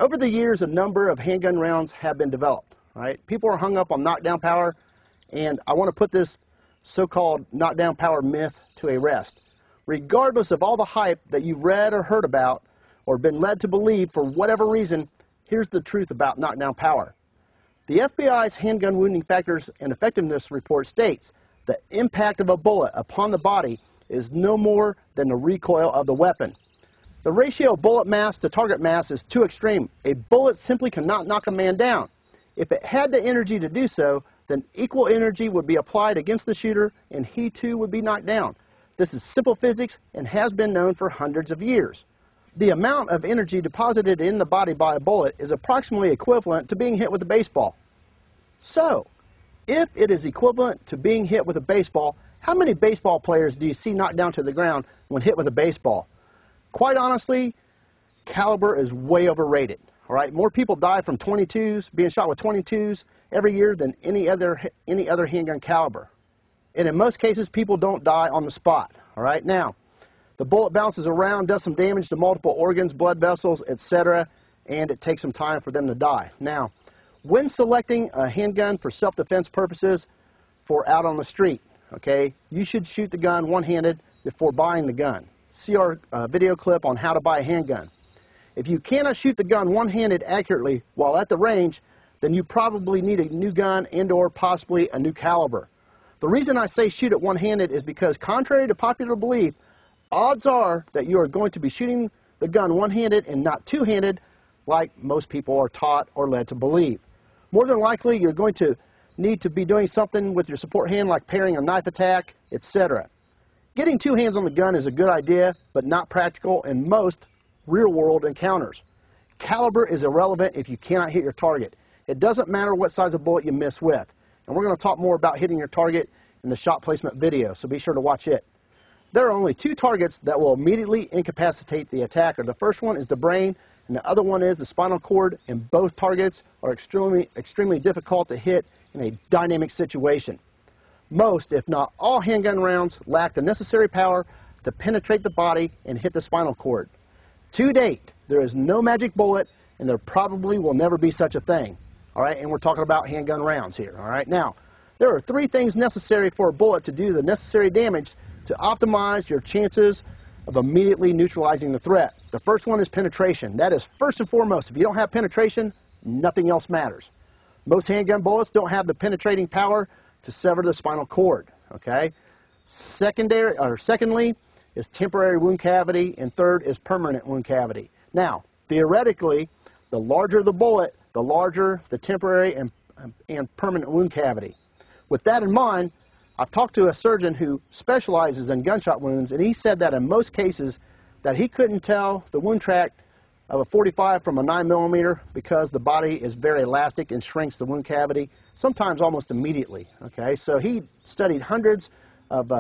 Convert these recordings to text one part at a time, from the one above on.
Over the years, a number of handgun rounds have been developed. Right? People are hung up on knockdown power, and I want to put this so-called knockdown power myth to a rest. Regardless of all the hype that you've read or heard about or been led to believe for whatever reason, here's the truth about knockdown power. The FBI's handgun wounding factors and effectiveness report states the impact of a bullet upon the body is no more than the recoil of the weapon. The ratio of bullet mass to target mass is too extreme. A bullet simply cannot knock a man down. If it had the energy to do so, then equal energy would be applied against the shooter and he too would be knocked down. This is simple physics and has been known for hundreds of years. The amount of energy deposited in the body by a bullet is approximately equivalent to being hit with a baseball. So, if it is equivalent to being hit with a baseball, how many baseball players do you see knocked down to the ground when hit with a baseball? Quite honestly, caliber is way overrated. All right, more people die from .22s, being shot with .22s every year than any other handgun caliber. And in most cases, people don't die on the spot. All right, now, the bullet bounces around, does some damage to multiple organs, blood vessels, etc., and it takes some time for them to die. Now, when selecting a handgun for self-defense purposes for out on the street, okay, you should shoot the gun one-handed before buying the gun. See our video clip on how to buy a handgun. If you cannot shoot the gun one-handed accurately while at the range, then you probably need a new gun and or possibly a new caliber. The reason I say shoot it one-handed is because contrary to popular belief, odds are that you are going to be shooting the gun one-handed and not two-handed like most people are taught or led to believe. More than likely, you're going to need to be doing something with your support hand like parrying a knife attack, etc. Getting two hands on the gun is a good idea, but not practical in most real-world encounters. Caliber is irrelevant if you cannot hit your target. It doesn't matter what size of bullet you miss with. And we're going to talk more about hitting your target in the shot placement video, so be sure to watch it. There are only two targets that will immediately incapacitate the attacker. The first one is the brain, and the other one is the spinal cord, and both targets are extremely difficult to hit in a dynamic situation. Most, if not all, handgun rounds lack the necessary power to penetrate the body and hit the spinal cord. To date, there is no magic bullet, and there probably will never be such a thing. All right, and we're talking about handgun rounds here. All right, now, there are three things necessary for a bullet to do the necessary damage to optimize your chances of immediately neutralizing the threat. The first one is penetration. That is first and foremost. If you don't have penetration, nothing else matters. Most handgun bullets don't have the penetrating power to sever the spinal cord. Okay. Secondly is temporary wound cavity, and third is permanent wound cavity. Now, theoretically, the larger the bullet, the larger the temporary and permanent wound cavity. With that in mind, I've talked to a surgeon who specializes in gunshot wounds, and he said that in most cases that he couldn't tell the wound tract of a .45 from a 9mm because the body is very elastic and shrinks the wound cavity, sometimes almost immediately. Okay, so he studied hundreds of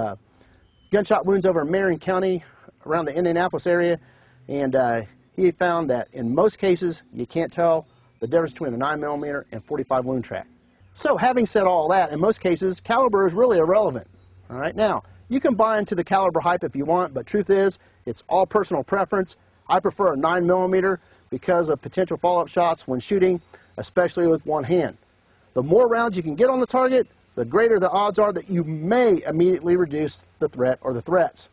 gunshot wounds over in Marion County around the Indianapolis area, and he found that in most cases you can't tell the difference between a 9mm and .45 wound tract. So having said all that, in most cases, caliber is really irrelevant. All right, now, you can buy into the caliber hype if you want, but truth is, it's all personal preference. I prefer a 9mm because of potential follow-up shots when shooting, especially with one hand. The more rounds you can get on the target, the greater the odds are that you may immediately reduce the threat or the threats.